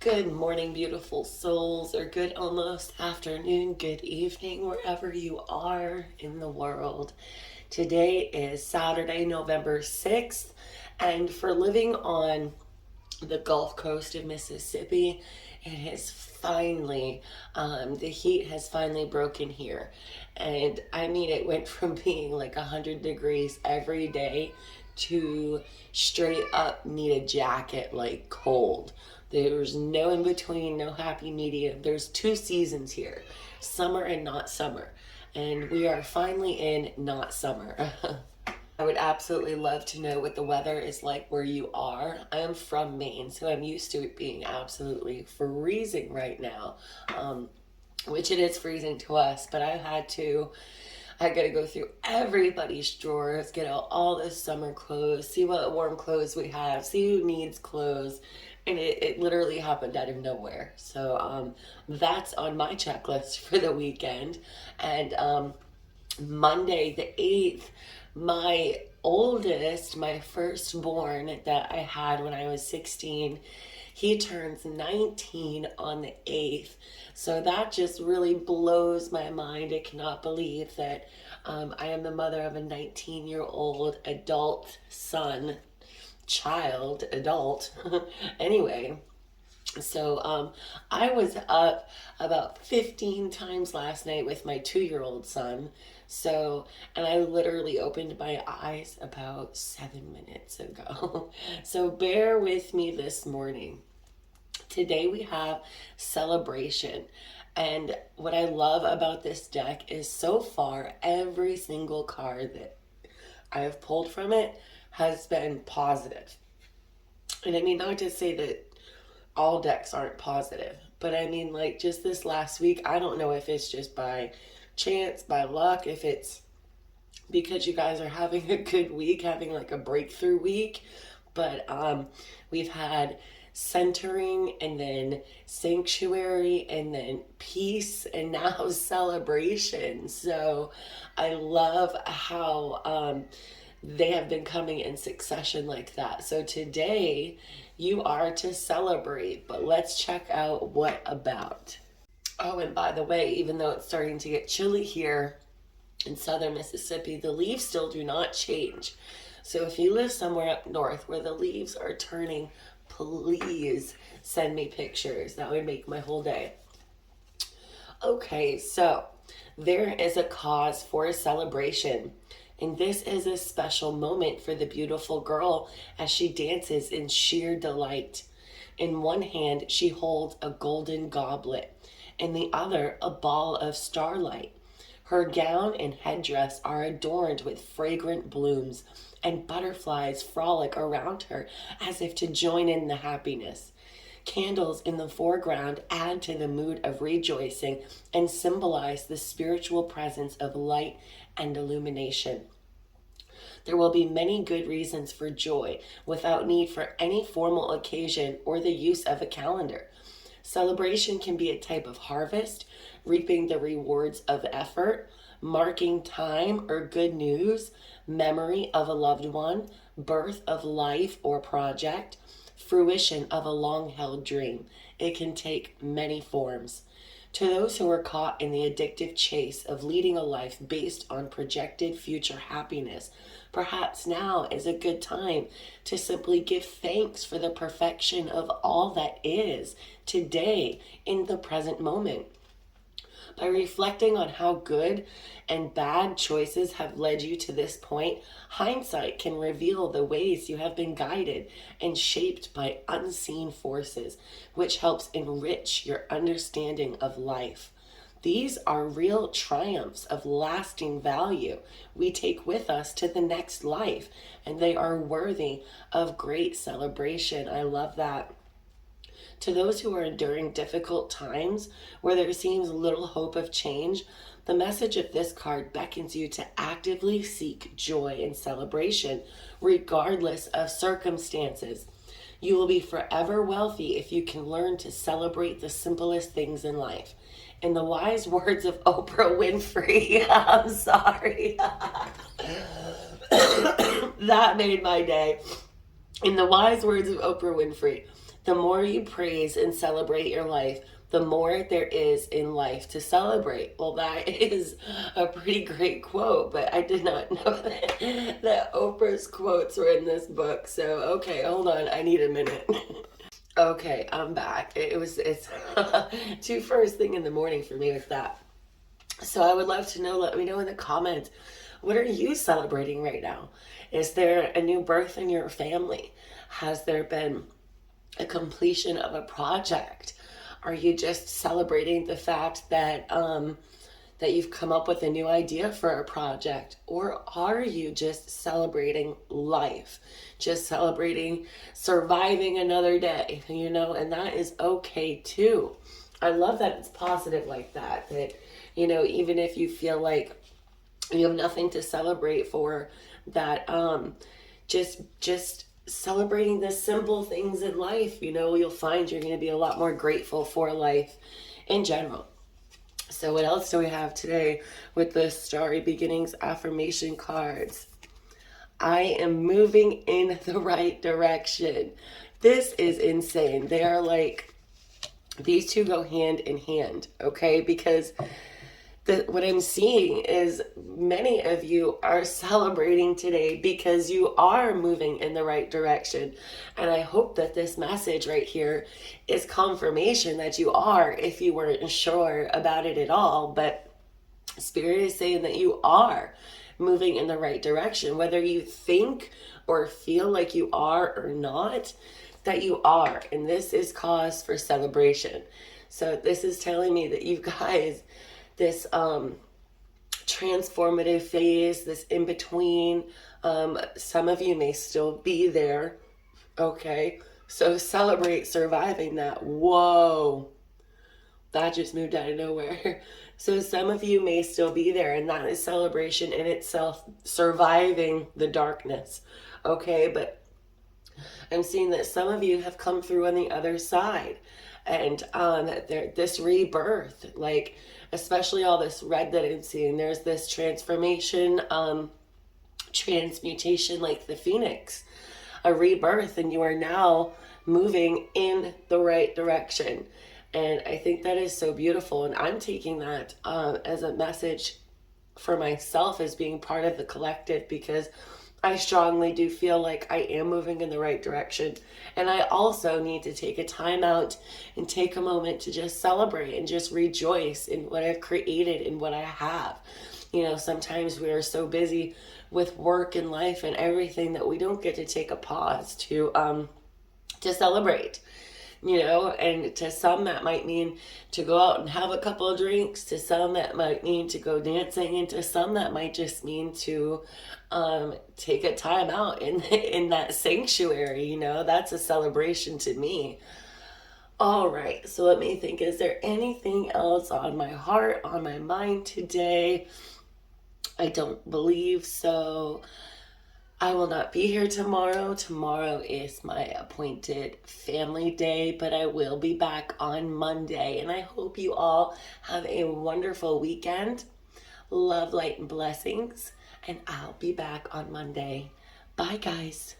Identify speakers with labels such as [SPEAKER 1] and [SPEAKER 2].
[SPEAKER 1] Good morning, beautiful souls, or good almost afternoon, good evening, wherever you are in the world. Today is Saturday, November 6th, and for living on the Gulf Coast of Mississippi, it has finally, the heat has finally broken here. And I mean, it went from being like 100 degrees every day to straight up need a jacket like cold. There's no in between, no happy medium. There's two seasons here, summer and not summer. And we are finally in not summer. I would absolutely love to know what the weather is like where you are. I am from Maine, so I'm used to it being absolutely freezing right now, which it is freezing to us, but I gotta go through everybody's drawers, get out all the summer clothes, see what warm clothes we have, see who needs clothes. And it literally happened out of nowhere. So that's on my checklist for the weekend. And Monday the 8th, my oldest, my firstborn that I had when I was 16, he turns 19 on the 8th. So that just really blows my mind. I cannot believe that I am the mother of a 19-year-old adult son, adult. Anyway, so I was up about 15 times last night with my 2-year-old son. So, and I literally opened my eyes about 7 minutes ago. So bear with me this morning. Today we have celebration. And what I love about this deck is so far every single card that I have pulled from it has been positive. And I mean, not to say that all decks aren't positive, but I mean, like, just this last week, I don't know if it's just by chance, by luck, if it's because you guys are having a good week, having like a breakthrough week, but we've had centering and then sanctuary and then peace and now celebration. So I love how they have been coming in succession like that. So today you are to celebrate, but let's check out what about. Oh, and by the way, even though it's starting to get chilly here in southern Mississippi, the leaves still do not change. So if you live somewhere up north where the leaves are turning, please send me pictures. That would make my whole day. Okay, so there is a cause for a celebration. And this is a special moment for the beautiful girl as she dances in sheer delight. In one hand, she holds a golden goblet, in the other, a ball of starlight. Her gown and headdress are adorned with fragrant blooms, and butterflies frolic around her as if to join in the happiness. Candles in the foreground add to the mood of rejoicing and symbolize the spiritual presence of light and illumination. There will be many good reasons for joy without need for any formal occasion or the use of a calendar. Celebration can be a type of harvest, reaping the rewards of effort, marking time or good news, memory of a loved one, birth of life or project, fruition of a long-held dream. It can take many forms. To those who are caught in the addictive chase of leading a life based on projected future happiness, perhaps now is a good time to simply give thanks for the perfection of all that is today in the present moment. By reflecting on how good and bad choices have led you to this point, hindsight can reveal the ways you have been guided and shaped by unseen forces, which helps enrich your understanding of life. These are real triumphs of lasting value we take with us to the next life, and they are worthy of great celebration. I love that. To those who are enduring difficult times where there seems little hope of change, the message of this card beckons you to actively seek joy and celebration, regardless of circumstances. You will be forever wealthy if you can learn to celebrate the simplest things in life. In the wise words of Oprah Winfrey, I'm sorry. That made my day. In the wise words of Oprah Winfrey, The more you praise and celebrate your life, the more there is in life to celebrate. Well, that is a pretty great quote, but I did not know that Oprah's quotes were in this book. So, okay, hold on. I need a minute. Okay, I'm back. It's too first thing in the morning for me with that. So I would love to know, let me know in the comments, what are you celebrating right now? Is there a new birth in your family? Has there been a completion of a project? Are you just celebrating the fact that that you've come up with a new idea for a project? Or are you just celebrating life? Just celebrating surviving another day, you know? And that is okay too. I love that it's positive like that, that, you know, even if you feel like you have nothing to celebrate for, that just celebrating the simple things in life, you know, you'll find you're going to be a lot more grateful for life in general. So what else do we have today with the Starry Beginnings affirmation cards? I am moving in the right direction. This is insane. They are like, these two go hand in hand, okay? Because what I'm seeing is many of you are celebrating today because you are moving in the right direction. And I hope that this message right here is confirmation that you are, if you weren't sure about it at all. But Spirit is saying that you are moving in the right direction, whether you think or feel like you are or not, that you are. And this is cause for celebration. So this is telling me that you guys, this transformative phase, this in between, some of you may still be there, okay? So celebrate surviving that. Whoa, that just moved out of nowhere. So some of you may still be there, and that is celebration in itself, surviving the darkness, okay? But I'm seeing that some of you have come through on the other side, and this rebirth, like especially all this red that I'm seeing, there's this transformation, transmutation, like the phoenix, a rebirth, and you are now moving in the right direction. And I think that is so beautiful, and I'm taking that as a message for myself as being part of the collective, because I strongly do feel like I am moving in the right direction. And I also need to take a time out and take a moment to just celebrate and just rejoice in what I've created and what I have. You know, sometimes we are so busy with work and life and everything that we don't get to take a pause to celebrate. You know, and to some that might mean to go out and have a couple of drinks, to some that might mean to go dancing, and to some that might just mean to take a time out in that sanctuary. You know, that's a celebration to me. All right, so let me think, is there anything else on my heart, on my mind today? I don't believe so. I will not be here tomorrow. Tomorrow is my appointed family day, but I will be back on Monday. And I hope you all have a wonderful weekend. Love, light, and blessings. And I'll be back on Monday. Bye, guys.